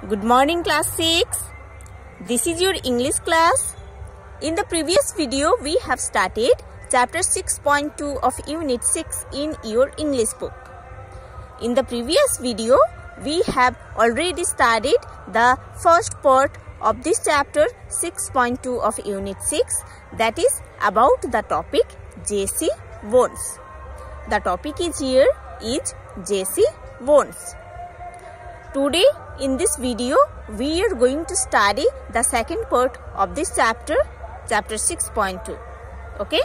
Good morning class 6. This is your English class. In the previous video we have started chapter 6.2 of unit 6 in your English book. In the previous video we have already studied the first part of this chapter 6.2 of unit 6, that is about the topic Jesse Bones. The topic is here is Jesse Bones. Today in this video we are going to study the second part of this chapter 6.2. Okay.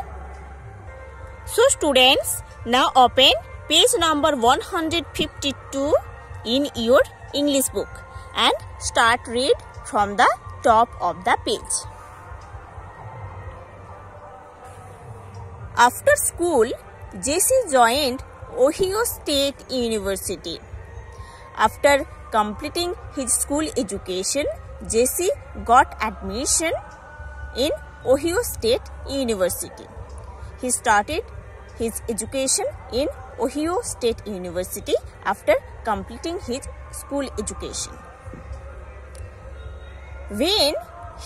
So students, now open page number 152 in your English book and start read from the top of the page. After school, Jesse joined Ohio State University. After completing his school education, Jesse got admission in Ohio State University. He started his education in Ohio State University after completing his school education. When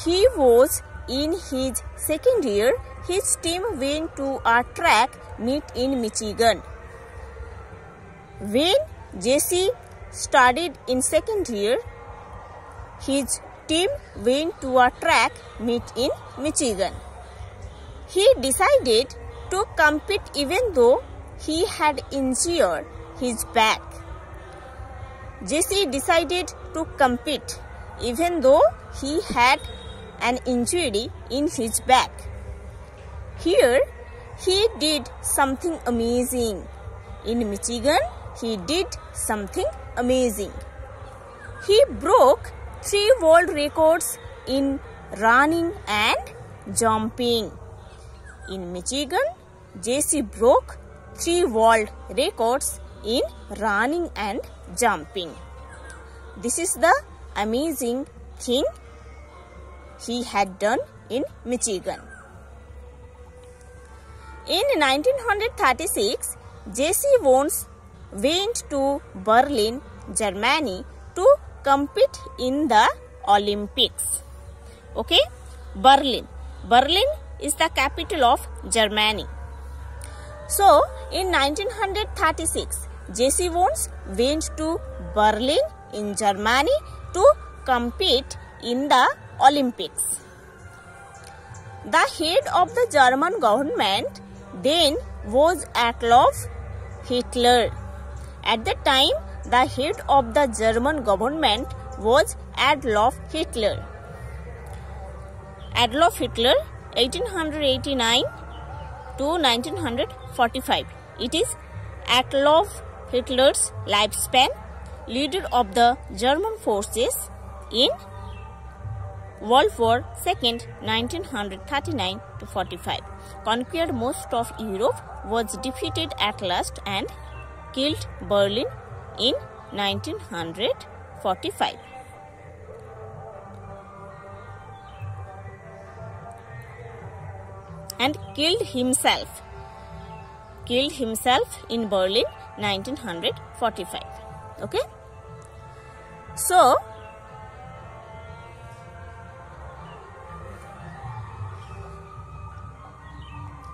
he was in his second year, his team went to a track meet in Michigan. When Jesse studied in second year, his team went to a track meet in Michigan. He decided to compete even though he had injured his back. Jesse decided to compete even though he had an injury in his back. Here, he did something amazing. In Michigan, he did something amazing. He broke 3 world records in running and jumping. In Michigan, Jesse broke 3 world records in running and jumping. This is the amazing thing he had done in Michigan. In 1936, Jesse Bones went to Berlin, Germany to compete in the Olympics. Okay, Berlin. Berlin is the capital of Germany. So, in 1936, Jesse Bones went to Berlin in Germany to compete in the Olympics. The head of the German government then was Adolf Hitler. At the time, the head of the German government was Adolf Hitler. Adolf Hitler, 1889 to 1945. It is Adolf Hitler's lifespan, leader of the German forces in World War II, 1939 to 45. Conquered most of Europe, was defeated at last and killed Berlin in 1945. And killed himself in Berlin 1945. Okay. So,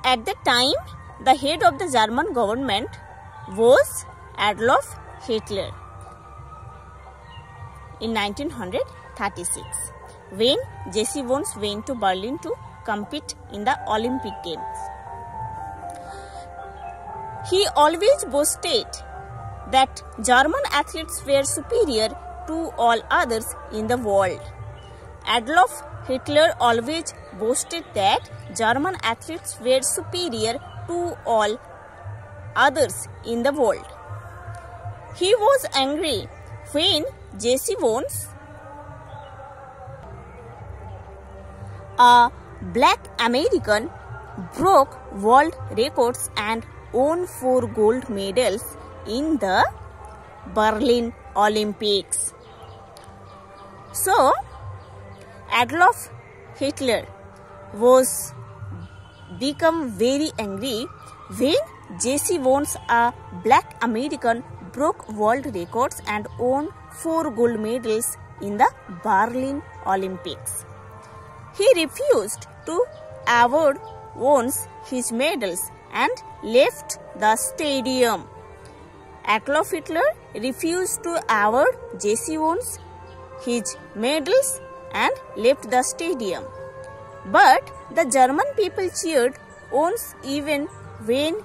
at the time, the head of the German government was Adolf Hitler in 1936, when Jesse Bones went to Berlin to compete in the Olympic Games. He always boasted that German athletes were superior to all others in the world. Adolf Hitler always boasted that German athletes were superior to all others in the world. He was angry when Jesse Bones, a black American, broke world records and won 4 gold medals in the Berlin Olympics. So, Adolf Hitler was become very angry when Jesse Bones, a black American, broke world records and won 4 gold medals in the Berlin Olympics. He refused to award Wunsch his medals and left the stadium. Adolf Hitler refused to award Jesse Wunsch his medals and left the stadium. But the German people cheered Wunsch even when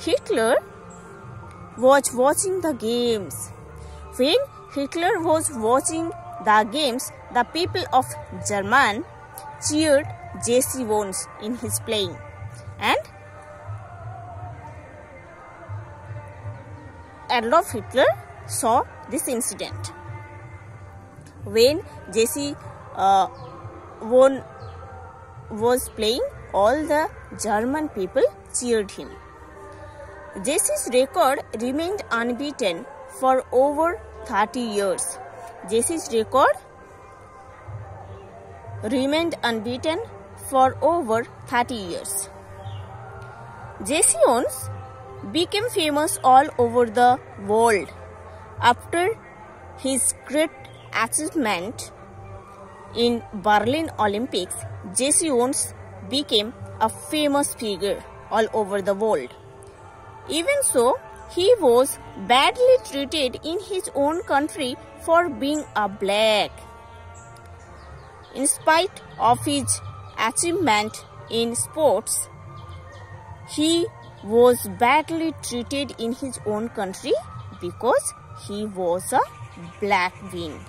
Hitler was watching the games. When Hitler was watching the games, the people of Germany cheered Jesse Wunsch in his playing. And Adolf Hitler saw this incident. When Jesse Wunsch was playing, all the German people cheered him. Jesse's record remained unbeaten for over 30 years. Jesse's record remained unbeaten for over 30 years. Jesse Wunsch became famous all over the world. After his great achievement in Berlin Olympics, Jesse Wunsch became a famous figure all over the world. Even so, he was badly treated in his own country for being a black. In spite of his achievement in sports, he was badly treated in his own country because he was a black being.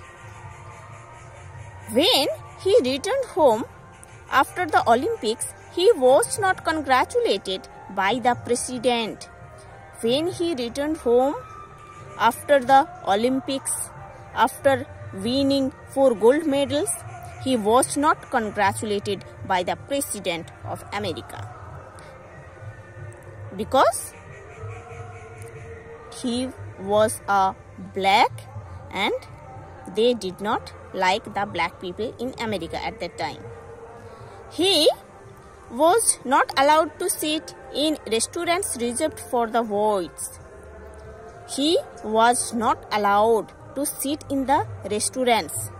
When he returned home after the Olympics, he was not congratulated by the president. When he returned home after the Olympics, after winning 4 gold medals, he was not congratulated by the President of America because he was a black and they did not like the black people in America at that time. He was not allowed to sit in restaurants reserved for the whites. He was not allowed to sit in the restaurants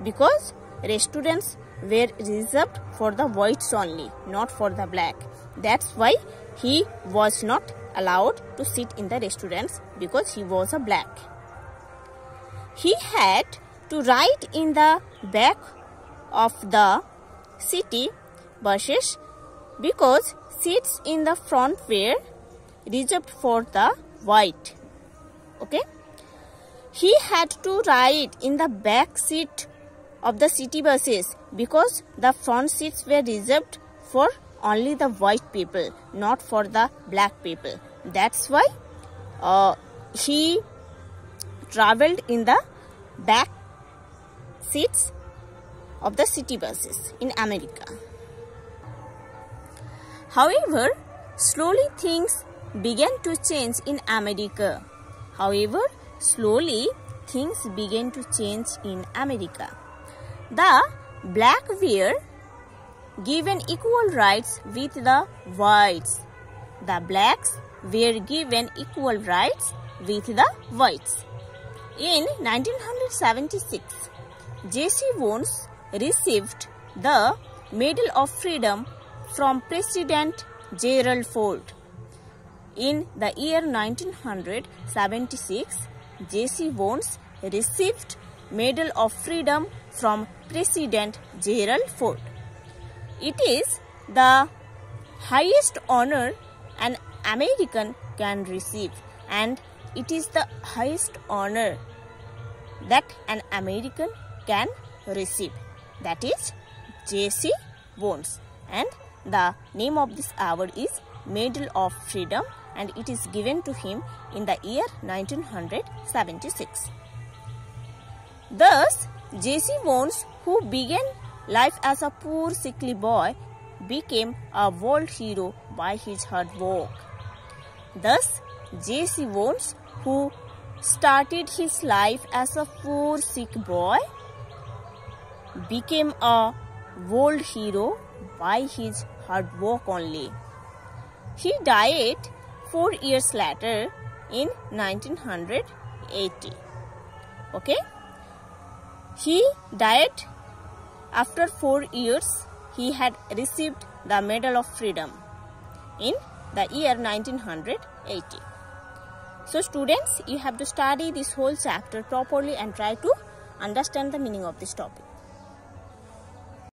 because restaurants were reserved for the whites only, not for the black. That's why he was not allowed to sit in the restaurants because he was a black. He had to ride in the back of the city buses because seats in the front were reserved for the white. Okay? He had to ride in the back seat of the city buses because the front seats were reserved for only the white people, not for the black people. That's why he traveled in the back seats of the city buses in America. However, slowly things began to change in America. The black were given equal rights with the whites. The blacks were given equal rights with the whites. In 1976, Jesse Wunsch received the Medal of Freedom from President Gerald Ford. In the year 1976, Jesse Wunsch received Medal of Freedom from President Gerald Ford. It is the highest honor an American can receive, and it is the highest honor that an American can receive. That is Jesse Wunsch, and the name of this award is Medal of Freedom, and it is given to him in the year 1976. Thus, Jesse Wunsch, who began life as a poor sickly boy, became a world hero by his hard work. Thus, Jesse Wunsch, who started his life as a poor sick boy, became a world hero by his hard work only. He died 4 years later in 1980. Okay. He died after 4 years. He had received the Medal of Freedom in the year 1980. So students, you have to study this whole chapter properly and try to understand the meaning of this topic.